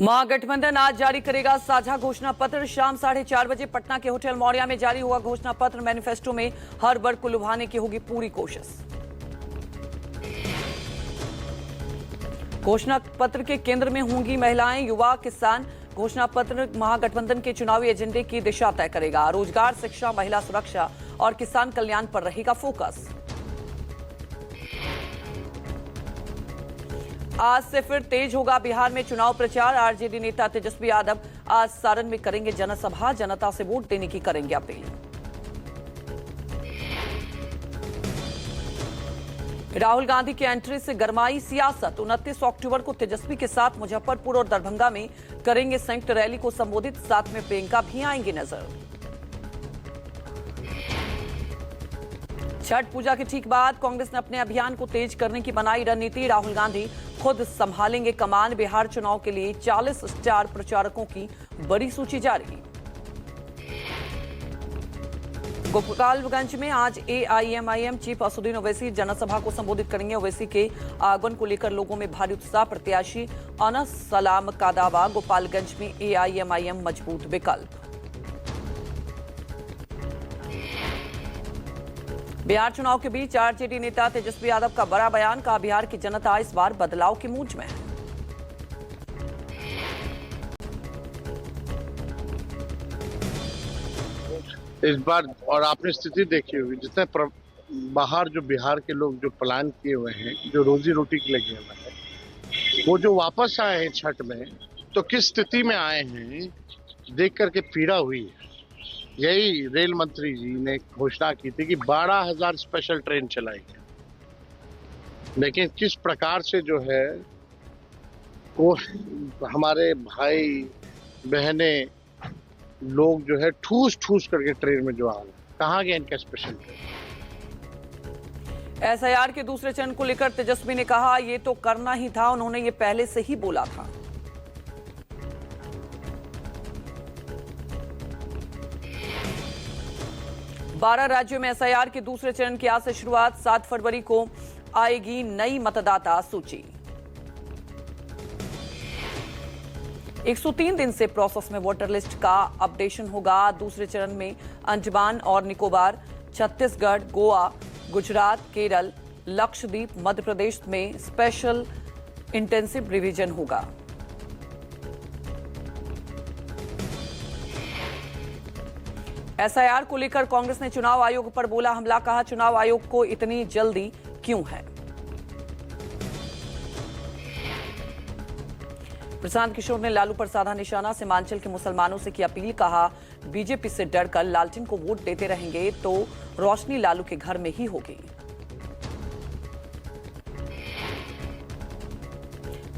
महागठबंधन आज जारी करेगा साझा घोषणा पत्र। शाम 4:30 बजे पटना के होटल मौर्या में जारी हुआ घोषणा पत्र। मैनिफेस्टो में हर वर्ग को लुभाने की होगी पूरी कोशिश। घोषणा पत्र के केंद्र में होंगी महिलाएं, युवा, किसान। घोषणा पत्र महागठबंधन के चुनावी एजेंडे की दिशा तय करेगा। रोजगार, शिक्षा, महिला सुरक्षा और किसान कल्याण पर रहेगा फोकस। आज से फिर तेज होगा बिहार में चुनाव प्रचार। आरजेडी नेता तेजस्वी यादव आज सारण में करेंगे जनसभा। जनता से वोट देने की करेंगे अपील। राहुल गांधी की एंट्री से गरमाई सियासत। 29 अक्टूबर को तेजस्वी के साथ मुजफ्फरपुर और दरभंगा में करेंगे संयुक्त रैली को संबोधित। साथ में प्रियंका भी आएंगी नजर। छठ पूजा के ठीक बाद कांग्रेस ने अपने अभियान को तेज करने की बनाई रणनीति। राहुल गांधी खुद संभालेंगे कमान। बिहार चुनाव के लिए 40 स्टार प्रचारकों की बड़ी सूची जारी। गोपालगंज में आज एआईएमआईएम चीफ असदुद्दीन ओवैसी जनसभा को संबोधित करेंगे। ओवैसी के आगमन को लेकर लोगों में भारी उत्साह। प्रत्याशी अनस सलाम का दावा, गोपालगंज में एआईएमआईएम मजबूत विकल्प। बिहार चुनाव के बीच आरजेडी नेता तेजस्वी यादव का बड़ा बयान। कहा, बिहार की जनता इस बार बदलाव की मूंज में है। इस बार और आपने स्थिति देखी होगी, जितने बाहर जो बिहार के लोग जो प्लान किए हुए हैं, जो रोजी रोटी के लिए हुए हैं, वो जो वापस आए हैं छठ में, तो किस स्थिति में आए हैं देख करके पीड़ा हुई है। यही रेल मंत्री जी ने घोषणा की थी कि 12,000 स्पेशल ट्रेन चलाएंगे, लेकिन किस प्रकार से जो है वो हमारे भाई बहने लोग जो है ठूस ठूस करके ट्रेन में जो आ रहे, कहाँ गया इनका स्पेशल ट्रेन। एसआईआर के दूसरे चरण को लेकर तेजस्वी ने कहा, ये तो करना ही था, उन्होंने ये पहले से ही बोला था। बारह राज्यों में एसआईआर के दूसरे चरण की आज से शुरुआत। 7 फरवरी को आएगी नई मतदाता सूची। 103 दिन से प्रोसेस में वोटर लिस्ट का अपडेशन होगा। दूसरे चरण में अंडमान और निकोबार, छत्तीसगढ़, गोवा, गुजरात, केरल, लक्षद्वीप, मध्य प्रदेश में स्पेशल इंटेंसिव रिवीजन होगा। एसआईआर को लेकर कांग्रेस ने चुनाव आयोग पर बोला हमला। कहा, चुनाव आयोग को इतनी जल्दी क्यों है। प्रशांत किशोर ने लालू पर साधा निशाना। सीमांचल के मुसलमानों से की अपील। कहा, बीजेपी से डरकर लालटेन को वोट देते रहेंगे तो रोशनी लालू के घर में ही होगी।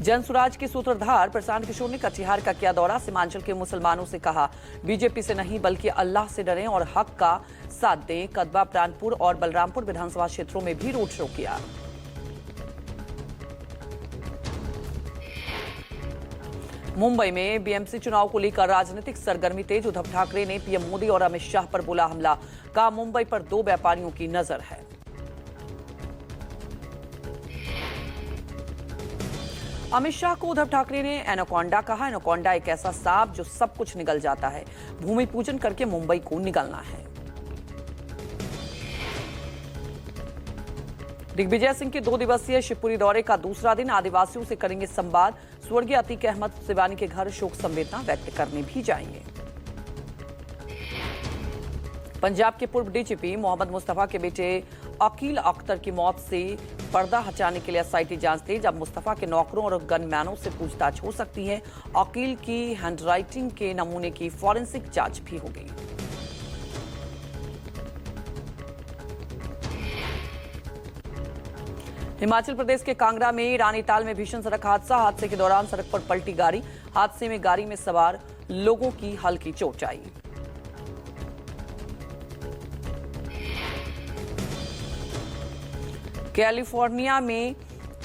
जनसुराज के सूत्रधार प्रशांत किशोर ने कटिहार का किया दौरा। सीमांचल के मुसलमानों से कहा, बीजेपी से नहीं बल्कि अल्लाह से डरें और हक का साथ दें। कदवा, प्राणपुर और बलरामपुर विधानसभा क्षेत्रों में भी रोड शो किया। मुंबई में बीएमसी चुनाव को लेकर राजनीतिक सरगर्मी तेज। उद्धव ठाकरे ने पीएम मोदी और अमित शाह पर बोला हमला। कहा, मुंबई पर 2 व्यापारियों की नजर है। अमित शाह को उद्धव ठाकरे ने एनाकोंडा कहा। एनाकोंडा एक ऐसा सांप जो सब कुछ निगल जाता है। भूमि पूजन करके मुंबई को निगलना है। दिग्विजय सिंह के 2 दिवसीय शिवपुरी दौरे का दूसरा दिन। आदिवासियों से करेंगे संवाद। स्वर्गीय अतीक अहमद सिवानी के घर शोक संवेदना व्यक्त करने भी जाएंगे। पंजाब के पूर्व डीजीपी मोहम्मद मुस्तफा के बेटे अकील अख्तर की मौत से पर्दा हटाने के लिए एसआईटी जांच तेज। अब मुस्तफा के नौकरों और गनमैनों से पूछताछ हो सकती है। अकील की हैंडराइटिंग के नमूने की फॉरेंसिक जांच भी होगी। हिमाचल प्रदेश के कांगड़ा में रानीताल में भीषण सड़क हादसा। हादसे के दौरान सड़क पर पलटी गाड़ी। हादसे में गाड़ी में सवार लोगों की हल्की चोट आई। कैलिफोर्निया में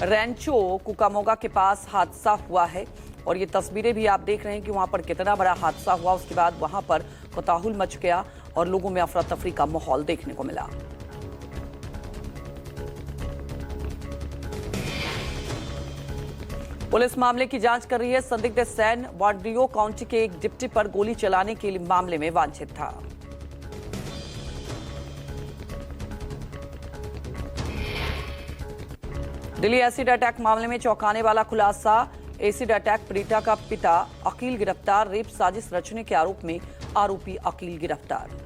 रैंचो कुकामोगा के पास हादसा हुआ है और ये तस्वीरें भी आप देख रहे हैं कि वहां पर कितना बड़ा हादसा हुआ। उसके बाद वहां पर कोताहुल मच गया और लोगों में अफरा तफरी का माहौल देखने को मिला। पुलिस मामले की जांच कर रही है। संदिग्ध सैन वार्डियो काउंटी के एक डिप्टी पर गोली चलाने के मामले में वांछित था। दिल्ली एसिड अटैक मामले में चौंकाने वाला खुलासा। एसिड अटैक पीड़िता का पिता अकील गिरफ्तार। रेप साजिश रचने के आरोप में आरोपी अकील गिरफ्तार।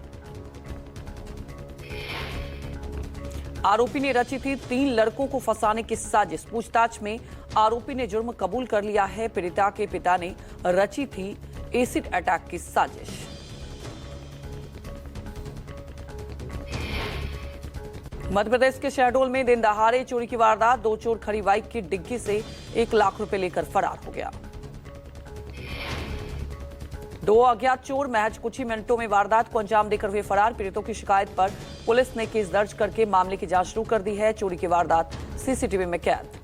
आरोपी ने रची थी 3 लड़कों को फंसाने की साजिश। पूछताछ में आरोपी ने जुर्म कबूल कर लिया है। पीड़िता के पिता ने रची थी एसिड अटैक की साजिश। मध्य प्रदेश के शहडोल में दिन दहाड़े चोरी की वारदात। 2 चोर खड़ी बाइक की डिग्गी से 1 लाख रुपए लेकर फरार हो गया। 2 अज्ञात चोर महज कुछ ही मिनटों में वारदात को अंजाम देकर हुए फरार। पीड़ितों की शिकायत पर पुलिस ने केस दर्ज करके मामले की जांच शुरू कर दी है। चोरी की वारदात सीसीटीवी में कैद।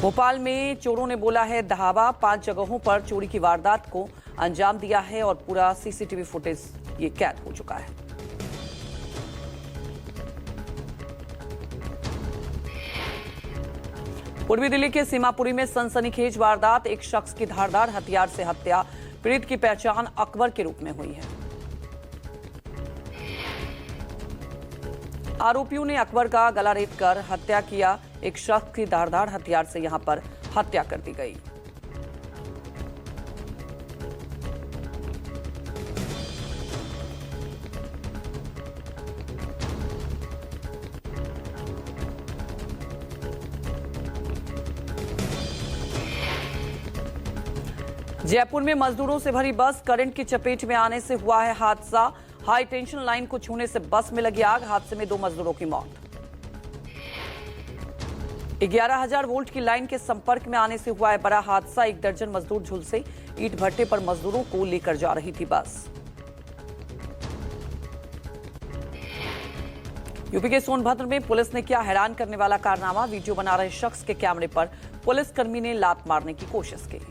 भोपाल में चोरों ने बोला है धावा। 5 जगहों पर चोरी की वारदात को अंजाम दिया है और पूरा सीसीटीवी फुटेज ये कैद हो चुका है। पूर्वी दिल्ली के सीमापुरी में सनसनीखेज वारदात। एक शख्स की धारदार हथियार से हत्या। पीड़ित की पहचान अकबर के रूप में हुई है। आरोपियों ने अकबर का गला रेत कर हत्या किया। एक शख्स की धारदार हथियार से यहां पर हत्या कर दी गई। जयपुर में मजदूरों से भरी बस करंट की चपेट में आने से हुआ है हादसा। हाई टेंशन लाइन को छूने से बस में लगी आग। हादसे में 2 मजदूरों की मौत। 11,000 वोल्ट की लाइन के संपर्क में आने से हुआ है बड़ा हादसा। 1 दर्जन मजदूर झुलसे। ईंट भट्टे पर मजदूरों को लेकर जा रही थी बस। यूपी के सोनभद्र में पुलिस ने किया हैरान करने वाला कारनामा। वीडियो बना रहे शख्स के कैमरे पर पुलिसकर्मी ने लात मारने की कोशिश की।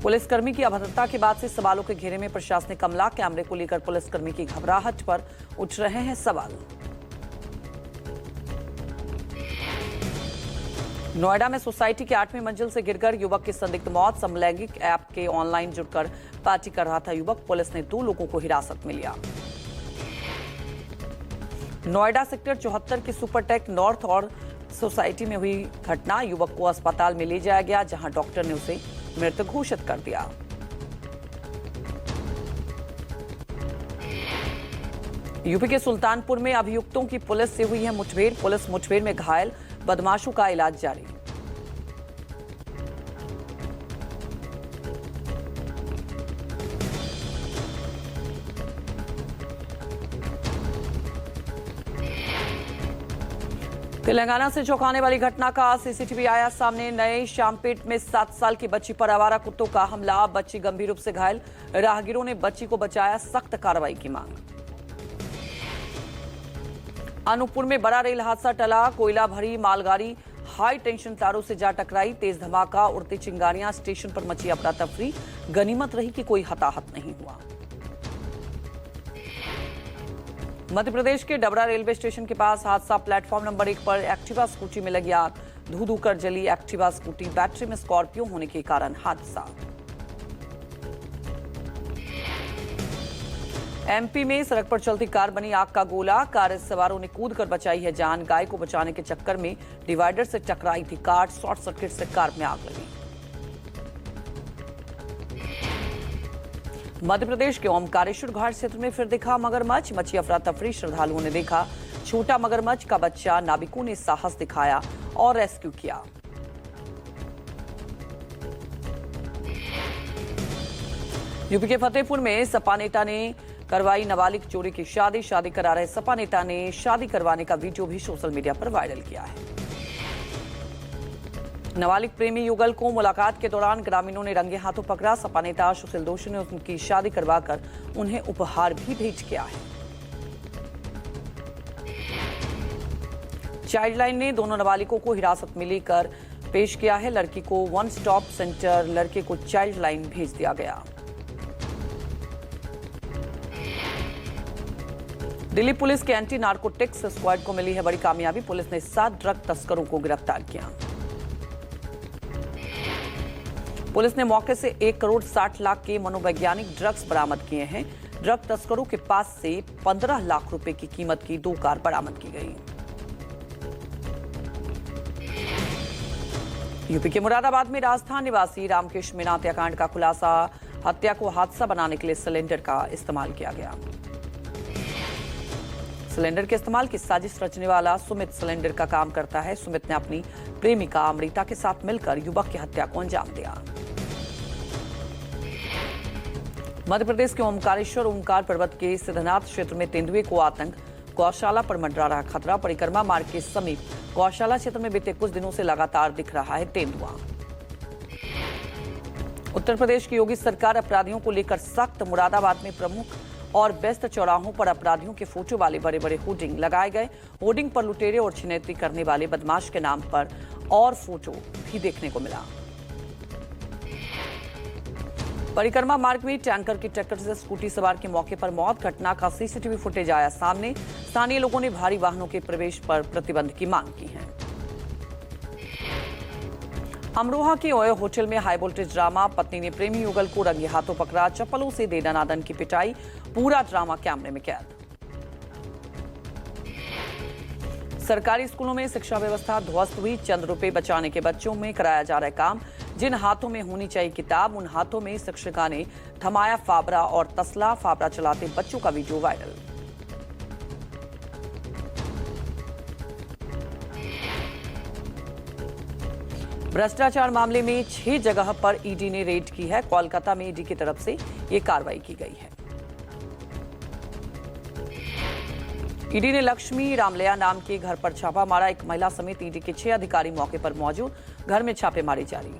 पुलिसकर्मी की अभद्रता के बाद से सवालों के घेरे में प्रशासनिक अमला। कैमरे को लेकर पुलिसकर्मी की घबराहट पर उठ रहे हैं सवाल। नोएडा में सोसाइटी के 8वीं मंजिल से गिरकर युवक की संदिग्ध मौत। समलैंगिक ऐप के ऑनलाइन जुड़कर पार्टी कर रहा था युवक। पुलिस ने 2 लोगों को हिरासत में लिया। नोएडा सेक्टर 74 की सुपरटेक नॉर्थ और सोसाइटी में हुई घटना। युवक को अस्पताल में ले जाया गया जहां डॉक्टर ने उसे मृत घोषित कर दिया। यूपी के सुल्तानपुर में अभियुक्तों की पुलिस से हुई है मुठभेड़। पुलिस मुठभेड़ में घायल बदमाशों का इलाज जारी। तेलंगाना से चौंकाने वाली घटना का सीसीटीवी आया सामने। नए श्यामपेट में 7 साल की बच्ची पर आवारा कुत्तों का हमला। बच्ची गंभीर रूप से घायल। राहगीरों ने बच्ची को बचाया। सख्त कार्रवाई की मांग। अनूपपुर में बड़ा रेल हादसा टला। कोयला भरी मालगाड़ी हाई टेंशन तारों से जा टकराई। तेज धमाका, उड़ती चिंगारियां। स्टेशन पर मची अफरा तफरी। गनीमत रही कि कोई हताहत नहीं हुआ। मध्य प्रदेश के डबरा रेलवे स्टेशन के पास हादसा। प्लेटफॉर्म नंबर 1 पर एक्टिवा स्कूटी में लगी आग। धू धू कर जली एक्टिवा स्कूटी। बैटरी में स्कॉर्पियो होने के कारण हादसा। एमपी में सड़क पर चलती कार बनी आग का गोला। कार सवारों ने कूद कर बचाई है जान। गाय को बचाने के चक्कर में डिवाइडर से टकराई थी कार। शॉर्ट सर्किट से कार में आग लगी। मध्य प्रदेश के ओमकारेश्वर घाट क्षेत्र में फिर दिखा मगरमच्छ। मची अफरा तफरी। श्रद्धालुओं ने देखा छोटा मगरमच्छ का बच्चा। नाविकों ने साहस दिखाया और रेस्क्यू किया। यूपी के फतेहपुर में सपा नेता ने करवाई नाबालिग चोरी की शादी। शादी करा रहे सपा नेता ने शादी करवाने का वीडियो भी सोशल मीडिया पर वायरल किया है। नाबालिग प्रेमी युगल को मुलाकात के दौरान ग्रामीणों ने रंगे हाथों पकड़ा। सपा नेता सुशील दोषी ने उनकी शादी करवाकर उन्हें उपहार भी भेंट किया है। चाइल्ड लाइन ने दोनों नाबालिगों को हिरासत में लेकर पेश किया है। लड़की को वन स्टॉप सेंटर, लड़के को चाइल्ड लाइन भेज दिया गया। दिल्ली पुलिस के एंटी नार्कोटिक्स स्क्वाड को मिली है बड़ी कामयाबी। पुलिस ने 7 ड्रग तस्करों को गिरफ्तार किया। पुलिस ने मौके से 1 करोड़ 60 लाख के मनोवैज्ञानिक ड्रग्स बरामद किए हैं। ड्रग तस्करों के पास से 15 लाख रुपए की कीमत की 2 कार बरामद की गई। यूपी के मुरादाबाद में राजस्थान निवासी रामकृष्ण मीणा हत्याकांड का खुलासा। हत्या को हादसा बनाने के लिए सिलेंडर का इस्तेमाल किया गया। सिलेंडर के इस्तेमाल की साजिश रचने वाला सुमित सिलेंडर का काम करता है। सुमित ने अपनी प्रेमिका अमृता के साथ मिलकर युवक की हत्या को अंजाम दिया। मध्य प्रदेश के ओमकारेश्वर ओमकार पर्वत के सिद्धनाथ क्षेत्र में तेंदुए को आतंक। गौशाला पर मंडरा रहा खतरा। परिक्रमा मार्ग के समीप गौशाला क्षेत्र में बीते कुछ दिनों से लगातार दिख रहा है तेंदुआ। उत्तर प्रदेश की योगी सरकार अपराधियों को लेकर सख्त। मुरादाबाद में प्रमुख और व्यस्त चौराहों पर अपराधियों के फोटो वाले बड़े बड़े होर्डिंग लगाए गए। होर्डिंग पर लुटेरे और छिनैती करने वाले बदमाश के नाम पर और फोटो भी देखने को मिला। परिक्रमा मार्ग में टैंकर की टक्कर से स्कूटी सवार की मौके पर मौत। घटना का सीसीटीवी फुटेज आया सामने। स्थानीय लोगों ने भारी वाहनों के प्रवेश पर प्रतिबंध की मांग की है। अमरोहा के ओयो होटल में हाई वोल्टेज ड्रामा। पत्नी ने प्रेमी युगल को रंगे हाथों पकड़ा। चप्पलों से दे दनादन की पिटाई। पूरा ड्रामा कैमरे में कैद। सरकारी स्कूलों में शिक्षा व्यवस्था ध्वस्त हुई। चंद रुपए बचाने के बच्चों में कराया जा रहा है काम। जिन हाथों में होनी चाहिए किताब उन हाथों में शिक्षिका ने थमाया फावड़ा और तसला। फावड़ा चलाते बच्चों का वीडियो वायरल। भ्रष्टाचार मामले में 6 जगह पर ईडी ने रेड की है। कोलकाता में ईडी की तरफ से यह कार्रवाई की गई है। ईडी ने लक्ष्मी रामलया नाम के घर पर छापा मारा। एक महिला समेत ईडी के 6 अधिकारी मौके पर मौजूद। घर में छापेमारी जारी।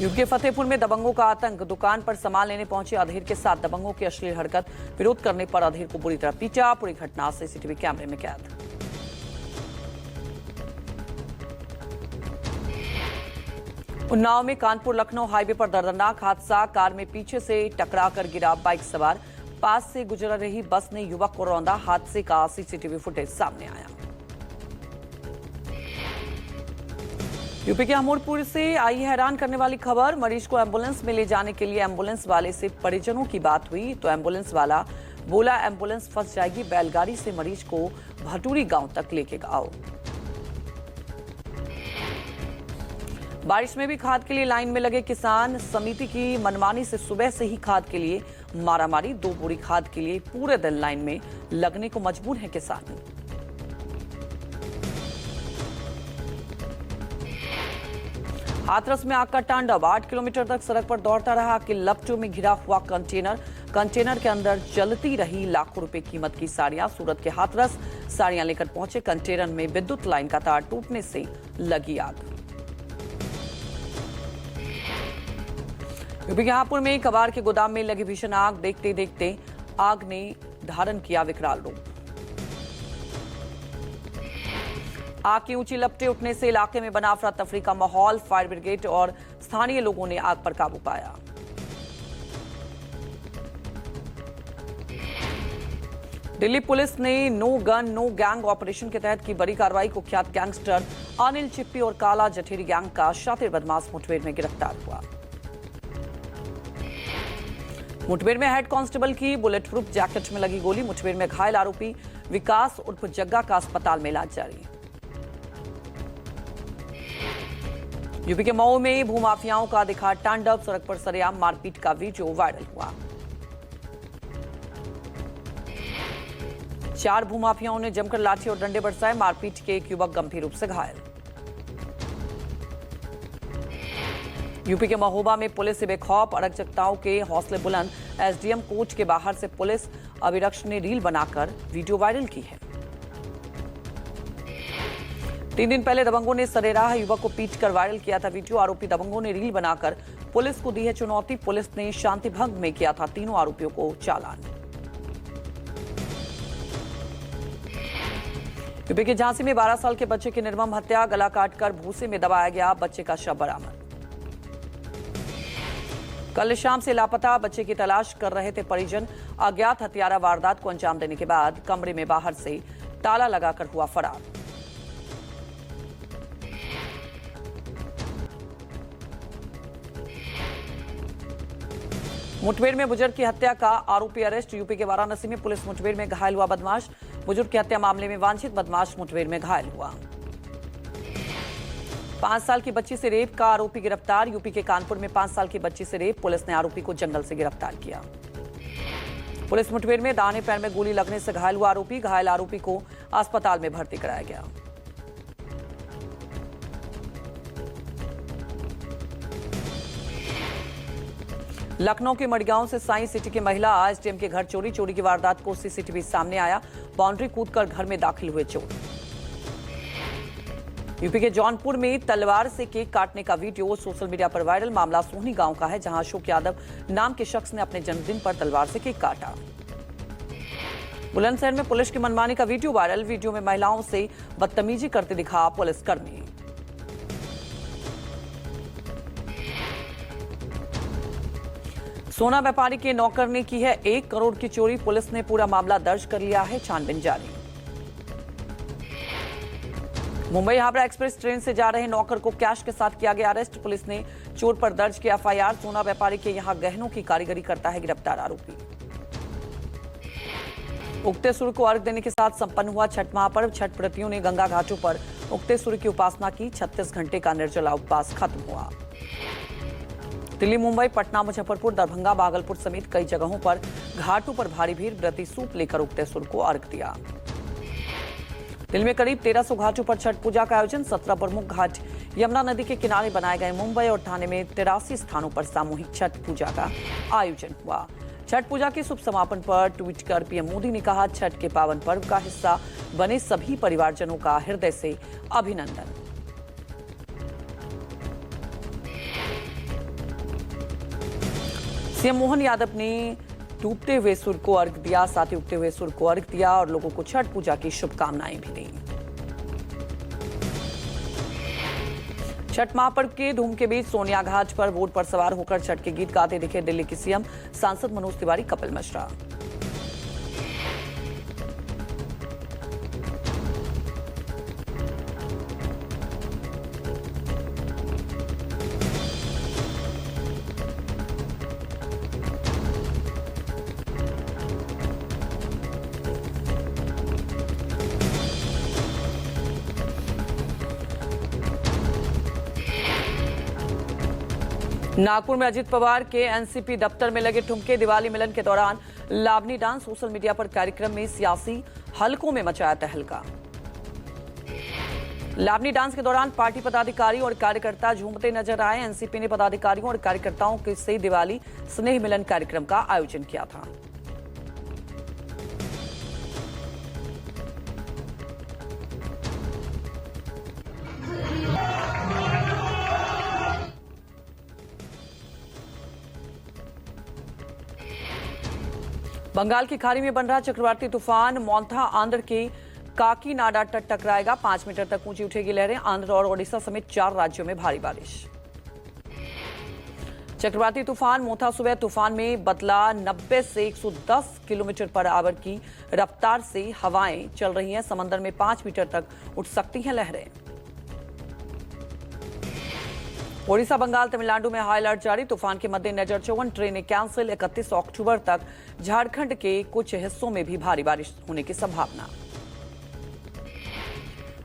यूपी के फतेहपुर में दबंगों का आतंक। दुकान पर सामान लेने पहुंचे अधेड़ के साथ दबंगों की अश्लील हरकत। विरोध करने पर अधेड़ को बुरी तरह पीटा। पूरी घटना सीसीटीवी कैमरे में कैद। उन्नाव में कानपुर लखनऊ हाईवे पर दर्दनाक हादसा। कार में पीछे से टकराकर गिरा बाइक सवार। पास से गुजर रही बस ने युवक को रौंदा। हादसे का सीसीटीवी फुटेज सामने आया। यूपी के अमूरपुर से आई हैरान करने वाली खबर। मरीज को एम्बुलेंस में ले जाने के लिए एम्बुलेंस वाले से परिजनों की बात हुई तो एम्बुलेंस वाला बोला एम्बुलेंस फंस जाएगी। बैलगाड़ी से मरीज को भटूरी गांव तक लेके आओ। बारिश में भी खाद के लिए लाइन में लगे किसान। समिति की मनमानी से सुबह से ही खाद के लिए मारामारी। 2 बोरी खाद के लिए पूरे दिन लाइन में लगने को मजबूर है किसान। हाथरस में आग का तांडव। 8 किलोमीटर तक सड़क पर दौड़ता रहा कि लपटों में घिरा हुआ कंटेनर। कंटेनर के अंदर जलती रही लाखों रुपए कीमत की साड़ियां। सूरत के हाथरस साड़ियां लेकर पहुंचे। कंटेनर में विद्युत लाइन का तार टूटने से लगी आग। यूपी के हापुड़ में कबाड़ के गोदाम में लगी भीषण आग। देखते देखते आग ने धारण किया विकराल रूप। आग की ऊंची लपटें उठने से इलाके में बना अफरा तफरी का माहौल। फायर ब्रिगेड और स्थानीय लोगों ने आग पर काबू पाया। दिल्ली पुलिस ने no gun no gang operation के तहत की बड़ी कार्रवाई। कुख्यात गैंगस्टर अनिल चिप्पी और काला जठेरी गैंग का शातिर बदमाश मुठभेड़ में गिरफ्तार हुआ। मुठभेड़ में हेड कांस्टेबल की बुलेट प्रूफ जैकेट में लगी गोली। मुठभेड़ में घायल आरोपी विकास उर्फ जग्गा का अस्पताल में इलाज जारी। यूपी के मऊ में भूमाफियाओं का दिखा तांडव। सड़क पर सरेआम मारपीट का वीडियो वायरल हुआ। 4 भूमाफियाओं ने जमकर लाठी और डंडे बरसाए। मारपीट के एक युवक गंभीर रूप से घायल। यूपी के महोबा में पुलिस से बेखौफ। अराजकताओं के हौसले बुलंद। एसडीएम कोच के बाहर से पुलिस अभिरक्ष ने रील बनाकर वीडियो वायरल की है। 3 दिन पहले दबंगों ने सरेराह युवक को पीटकर वायरल किया था वीडियो। आरोपी दबंगों ने रील बनाकर पुलिस को दी है चुनौती। पुलिस ने शांति भंग में किया था तीनों आरोपियों को चालान। यूपी के झांसी में 12 साल के बच्चे की निर्मम हत्या। गला काटकर भूसे में दबाया गया। बच्चे का शव बरामद। कल शाम से लापता बच्चे की तलाश कर रहे थे परिजन। अज्ञात हत्यारा वारदात को अंजाम देने के बाद कमरे में बाहर से ताला लगाकर हुआ फरार। मुठभेड़ में बुजुर्ग की हत्या का आरोपी अरेस्ट। यूपी के वाराणसी में पुलिस मुठभेड़ में घायल हुआ बदमाश। बुजुर्ग की हत्या मामले में वांछित बदमाश मुठभेड़ में घायल हुआ। 5 साल की बच्ची से रेप का आरोपी गिरफ्तार। यूपी के कानपुर में 5 साल की बच्ची से रेप, पुलिस ने आरोपी को जंगल से गिरफ्तार किया। पुलिस मुठभेड़ में दाहिने पैर में गोली लगने से घायल हुआ आरोपी। घायल आरोपी को अस्पताल में भर्ती कराया गया। लखनऊ के मड़गांव से साइंस सिटी की महिला एसडीएम के घर चोरी की वारदात को सीसीटीवी सामने आया। बाउंड्री कूदकर घर में दाखिल हुए चोर। यूपी के जौनपुर में तलवार से केक काटने का वीडियो सोशल मीडिया पर वायरल। मामला सोहनी गांव का है, जहां अशोक यादव नाम के शख्स ने अपने जन्मदिन पर तलवार से केक काटा। बुलंदशहर में पुलिस की मनमानी का वीडियो वायरल। वीडियो में महिलाओं से बदतमीजी करते दिखा पुलिसकर्मी। सोना व्यापारी के नौकर ने की है 1 करोड़ की चोरी। पुलिस ने पूरा मामला दर्ज कर लिया है, छानबीन जारी। मुंबई हावड़ा एक्सप्रेस ट्रेन से जा रहे नौकर को कैश के साथ किया गया अरेस्ट। पुलिस ने चोर पर दर्ज किया एफआईआर। सोना व्यापारी के यहां गहनों की कारीगरी करता है गिरफ्तार आरोपी। उगते सूर्य को अर्घ देने के साथ संपन्न हुआ छठ महापर्व। छठ व्रतियों ने गंगा घाटों पर उगते सूर्य की उपासना की। 36 घंटे का निर्जला उपवास खत्म हुआ। दिल्ली, मुंबई, पटना, मुजफ्फरपुर, दरभंगा, भागलपुर समेत कई जगहों पर घाटों पर भारी भीड़। व्रती सूप लेकर उगते सूर्य को अर्घ दिया। दिल्ली में करीब 1300 घाटों पर छठ पूजा का आयोजन। 17 प्रमुख घाट यमुना नदी के किनारे बनाए गए। मुंबई और ठाणे में 83 स्थानों पर सामूहिक छठ पूजा का आयोजन हुआ। छठ पूजा के शुभ समापन पर ट्वीट कर पीएम मोदी ने कहा, छठ के पावन पर्व का हिस्सा बने सभी परिवारजनों का हृदय से अभिनंदन। सीएम मोहन यादव ने डूबते हुए सूर्य को अर्घ दिया, साथ ही उगते हुए सूर्य को अर्घ दिया और लोगों को छठ पूजा की शुभकामनाएं भी दी। छठ महापर्व के धूम के बीच सोनिया घाट पर बोट पर सवार होकर छठ के गीत गाते दिखे दिल्ली के सीएम, सांसद मनोज तिवारी, कपिल मिश्रा। नागपुर में अजित पवार के एनसीपी दफ्तर में लगे ठुमके। दिवाली मिलन के दौरान लावनी डांस। सोशल मीडिया पर कार्यक्रम में सियासी हलकों में मचाया तहलका। लावनी डांस के दौरान पार्टी पदाधिकारी और कार्यकर्ता झूमते नजर आए। एनसीपी ने पदाधिकारियों और कार्यकर्ताओं के से दिवाली स्नेह मिलन कार्यक्रम का आयोजन किया था। बंगाल की खाड़ी में बन रहा चक्रवाती तूफान मोंथा आंध्र के काकीनाडा तट टकराएगा। 5 मीटर तक ऊंची उठेगी लहरें। आंध्र और ओडिशा समेत 4 राज्यों में भारी बारिश। चक्रवाती तूफान मोंथा सुबह तूफान में बदला। 90 से 110 किलोमीटर पर आवर की रफ्तार से हवाएं चल रही हैं। समंदर में 5 मीटर तक उठ सकती हैं लहरें। ओडिशा, बंगाल, तमिलनाडु में हाई अलर्ट जारी। तूफान के मद्देनजर 54 ट्रेनें कैंसिल। 31 अक्टूबर तक झारखंड के कुछ हिस्सों में भी भारी बारिश होने की संभावना।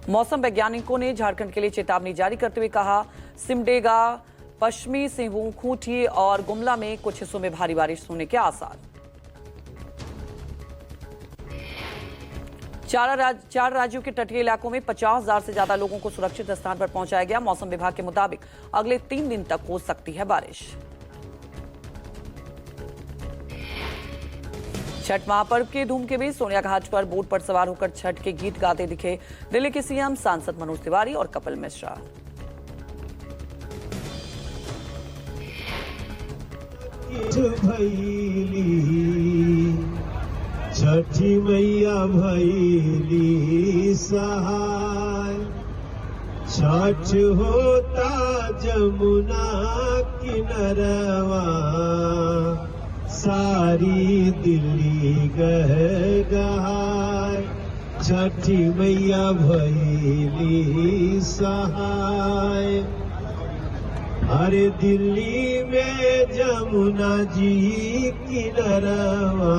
मौसम वैज्ञानिकों ने झारखंड के लिए चेतावनी जारी करते हुए कहा, सिमडेगा, पश्चिमी सिंहभूम, खूंटी और गुमला में कुछ हिस्सों में भारी बारिश होने के आसार। 4 राज्यों के तटीय इलाकों में 50,000 से ज्यादा लोगों को सुरक्षित स्थान पर पहुंचाया गया। मौसम विभाग के मुताबिक अगले 3 दिन तक हो सकती है बारिश। छठ महापर्व के धूम के बीच सोनिया घाट पर बोट पर सवार होकर छठ के गीत गाते दिखे दिल्ली के सीएम, सांसद मनोज तिवारी और कपिल मिश्रा। छठी मैया भैली सहाय। छठ होता जमुना किनरवा, सारी दिल्ली गह गहाय, छठी मैया भैली सहाय। अरे दिल्ली में जमुना जी किनरवा,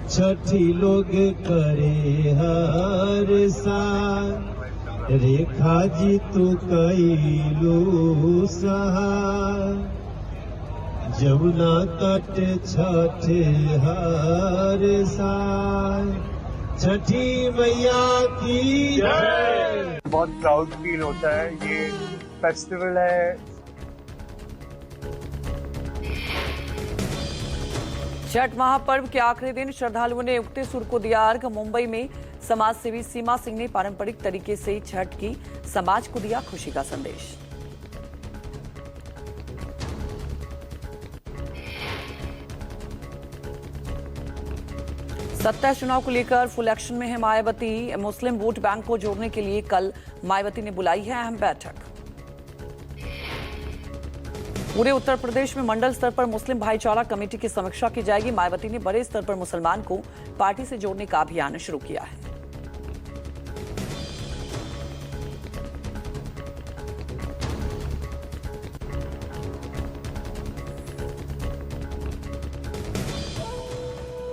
छठी लोग करे हर साल, रेखा जी तू कैलू सहाय। जमुना तट छठ हर साल, छठी मैया की जय। बहुत प्राउड फील होता है। ये फेस्टिवल है। छठ महापर्व के आखिरी दिन श्रद्धालुओं ने उगते सूर्य को दिया अर्घ। मुंबई में समाज सेवी सीमा सिंह ने पारंपरिक तरीके से छठ की समाज को दिया खुशी का संदेश। सत्ता चुनाव को लेकर फुल एक्शन में है मायावती। मुस्लिम वोट बैंक को जोड़ने के लिए कल मायावती ने बुलाई है अहम बैठक। पूरे उत्तर प्रदेश में मंडल स्तर पर मुस्लिम भाईचारा कमेटी की समीक्षा की जाएगी। मायावती ने बड़े स्तर पर मुसलमान को पार्टी से जोड़ने का अभियान शुरू किया है।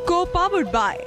Co-powered by